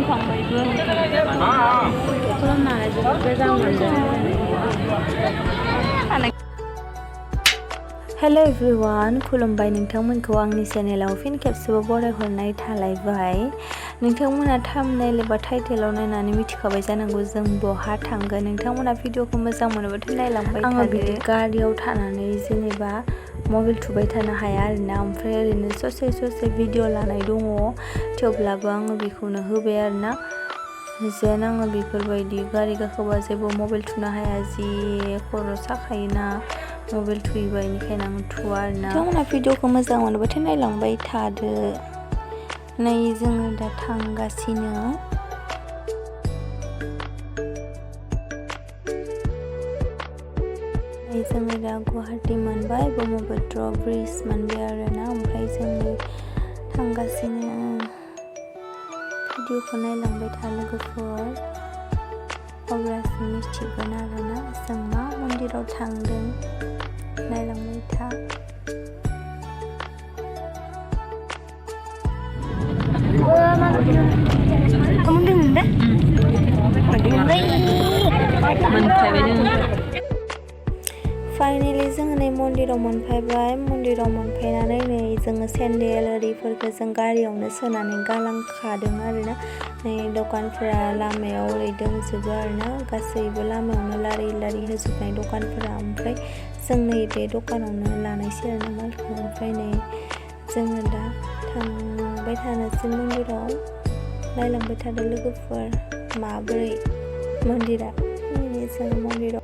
खुलुमखांबायबो खुलुमनानै जोबोद मोजां मोनदों। हेल' एभ्रिवान, खुलुमबाय नोंथांमोनखौ आंनि चेनेलाव फिन खेबसेबाव बरायहरनाय थालायबाय। नोंथांमोना थाम्बनेल एबा टाइटेलाव नायनानै मिथिखाबाय जानांगौ जों बहा थांगोन। नोंथांमोना भिडिअखौ मोजां मोनोबाथाय नायलांबाय थादो। आङो बिदि गारियाव थानानै जेनेबा मबाइल थुबाय थानो हाया आरोना, ओमफ्राय ओरैनो ससे भिडिअ लानाय दङ, थेवब्लाबो आङो बेखौनो होबाय आरोना, जेन आङो बेफोरबायदि गारि गाखोबा जेबो मबाइल थुनो हाया, जि खर' साखायोना मबाइल थुयोबा, बेनिखायनो आं थुवा आरोना। नोंथांमोना भिडिअखौ मोजां मोनोबाथाय नायलांबाय थादो। नै जोङो दा थांगासिनो। जोङो दा गुवाहाटि मोनबाय, ब्रह्मपुत्र ब्रिज मोनबाय आरोना, ओमफ्राय जोङो थांगासिनो। भिडिअखौ नायलांबाय था लोगोफोर, अब्लासो मिथिगोन आरोना जों मा मन्दिराव थांदों। नायलांबाय था। फाइनेलि जोङो नै मन्दिराव मोनफैबाय। मन्दिराव मोनफैनानै नै जोङो सेन्देल आरिफोरखौ जों गारियावनो सोनानै गालांखादों आरोना। नै दखानफोरा लामायाव ओरै दंजोबो आरोना, गासैबो लामायावनो लारि होजोबनाय दखानफोरा। ओमफ्राय जों नै बे दखानावनो लानायसै आरोना मालखौ। ओमफ्राय नै जोङो दा थांबाय थानोसै मन्दिराव। नायलांबाय थादों लोगोफोर माबोरै मन्दिरा। जों मन्दिराव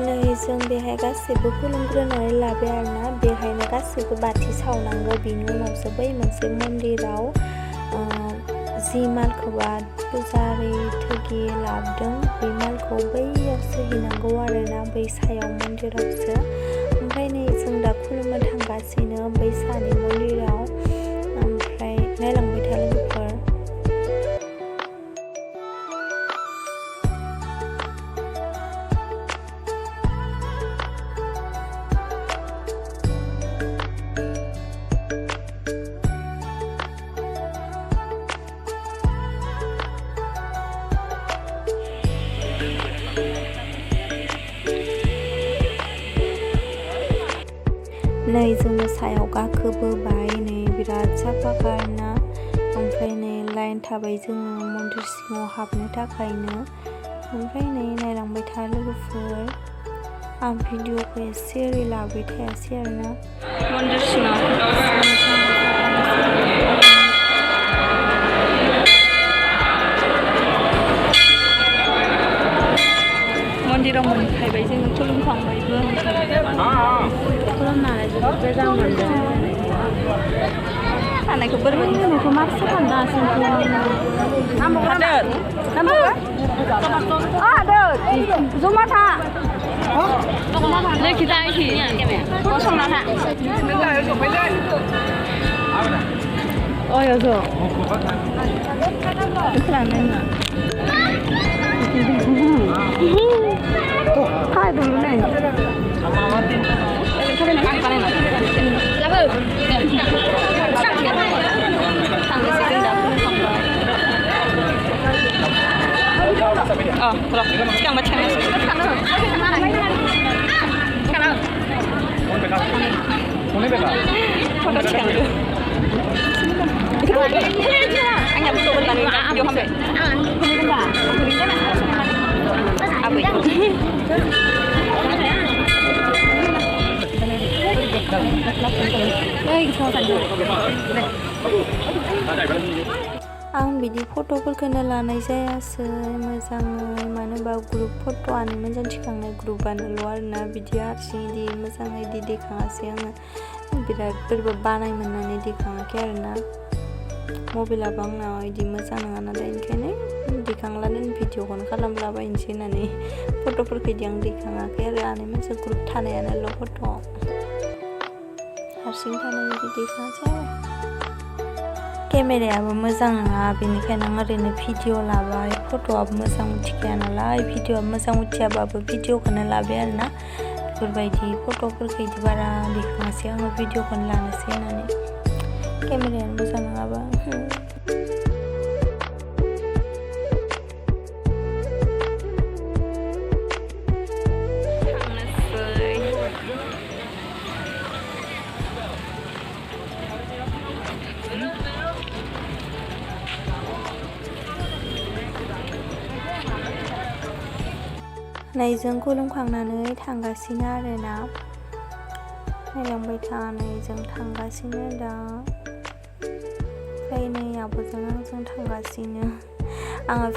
नै जों बेहाय गासैबो खुलुमग्रोनानै लाबाय आरोना। बेहायनो गासैबो बाथि सावनांगौ, बिनि उनावसो बै मोनसे मन्दिराव जि मालखौबा पुजारि थगि लाबोदों बे मालखौ बैयावसो हैनांगौ आरोना, बै सायाव मन्दिरावसो। ओमफ्राय नै जों दा खुलुमनो थांगासिनो बै सानि मन्दिराव। ओमफ्राय नायलांबाय था लोगोफोर। नै जोङो सायाव गाखोबोबाय, नै बिराद साफाखा आरोना। ओमफ्राय नै लाइन थाबाय जोङो मन्दिर सिङाव हाबनो थाखायनो। ओमफ्राय नै नायलांबाय था लोगोफोर, आं भिडिअखौ एसे ओरै लाबाय थायासै आरोना। मन्दिर सिङाव थानायखौ बोरैबा नोंखौ मा सानदा जमा था लेखि जायखि संना था 어여서 하이 놀래 그럼 시간 맞춰 foto siang tu. Anh nhập tôi bên này vô không vậy? Apa itu? आं बिदि फट'फोरखौनो लानाय जायासै मोजाङै मानो होनबा ग्रुप फट'आनो मोजां थिखांनाय ग्रुपआनोल' आरोना बिदि हारसिं इदि मोजाङै इदि दैखाङासै आङो बिराद बोरैबा बानाय मोननानै दैखाङाखै आरोना मबाइलाबो आंनाव इदि मोजां नङा नालाय ओंखायनो दैखांलानो भिडिअखौनो खालामलाबायनोसै होननानै फट'फोरखौ इदि आं दैखाङाखै आरो आंनि मोनसे ग्रुप थानायानोल' फट' हारसिं थानाय इदि दैखाङासै आरो केमेरायाबो मोजां नङा बेनिखायनो आं ओरैनो भिडिअ लाबाय फट'आबो मोजां उथिखाया नालाय भिडिअआ मोजां उथियाबाबो भिडिअखौनो लाबाय आरोना बेफोरबायदि फट'फोरखौ इदि बारा दैखाङासै आङो भिडिअखौनो लानोसै होननानै केमेरायानो मोजां नङाबा नायजों खुलुमखांनानै थांगासिनो आरोना नायलांबाय थानायजों थांगासिनो दा ओमफ्राय नै आब'जों आंजों थांगासिनो आङो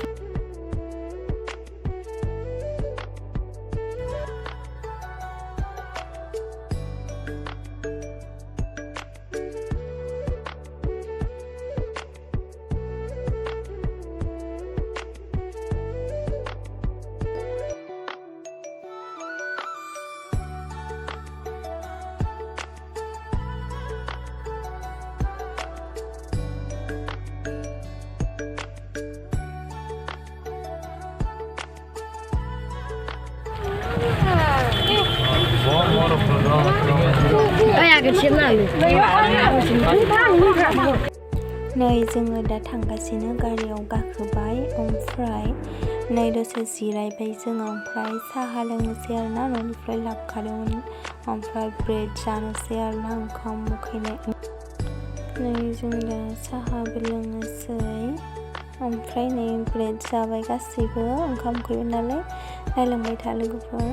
नै जोङो दा थांगासिनो गारियाव गाखोबाय ओमफ्राय नै दसे जिरायबाय जोङो ओमफ्राय साहा लोंनोसै आरोना न'निफ्राय लाबोखादोंमोन ओमफ्राय ब्रेड जानोसै आरोना ओंखाम उखैनाय नै जों दा साहाबो लोंनोसै ओमफ्राय नै ब्रेड जाबाय गासैबो ओंखाम उखैबाय नालाय नायलांबाय था लोगोफोर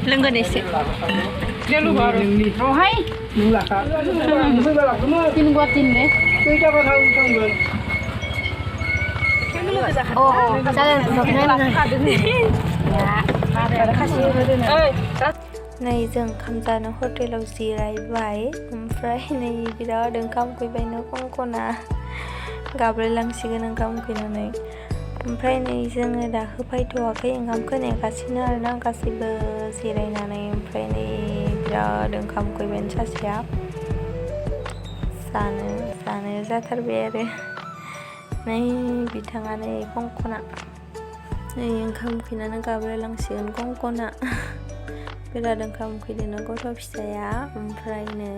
लोंगोन एसे रोहाय तीन गो तीन ने नै जों ओंखाम जानो हटेलाव जिरायबाय ओमफ्राय नै बिराद ओंखाम उखैबायनो खंखना गाब्रायलांसिगोन ओंखाम उखैनानै ओमफ्राय नै जोङो दा होफैथ'वाखै ओंखामखौ नेगासिनो आरोना गासैबो जिरायनानै ओमफ्राय नै बिराद ओंखाम उखैबाय सासेया जानो जाथारबाय आरो नै बिथाङा नै खंखना नै ओंखाम उखैनानै गाब्रायलांसिगोन खंखना बिराद ओंखाम उखैदोंनो गथ' फिसाया ओमफ्राय नै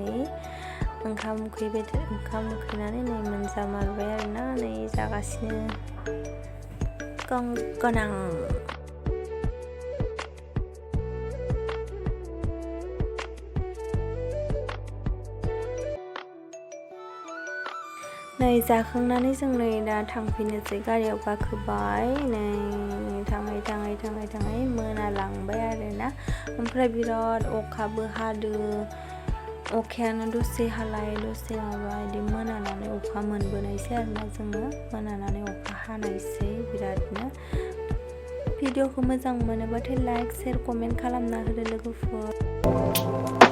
ओंखाम उखैनानै नै मोनजामारबाय आरोना नै जागासिनो गोनां नै जाखांनानै जों नै दा थांफिननोसै गारियाव गाखोबाय नै थाङै मोनालांबाय आरोना ओमफ्राय बिराद अखाबो हादों अखायानो दसे हालाय दसे माबा बिदि मोनानानै अखा मोनबोनायसै आरोना जोङो मोनानानै अखा हानायसै बिरादनो भिडिअखौ मोजां मोनोबाथाय लाइक शेयार कमेन्ट खालामना होदो लोगोफोर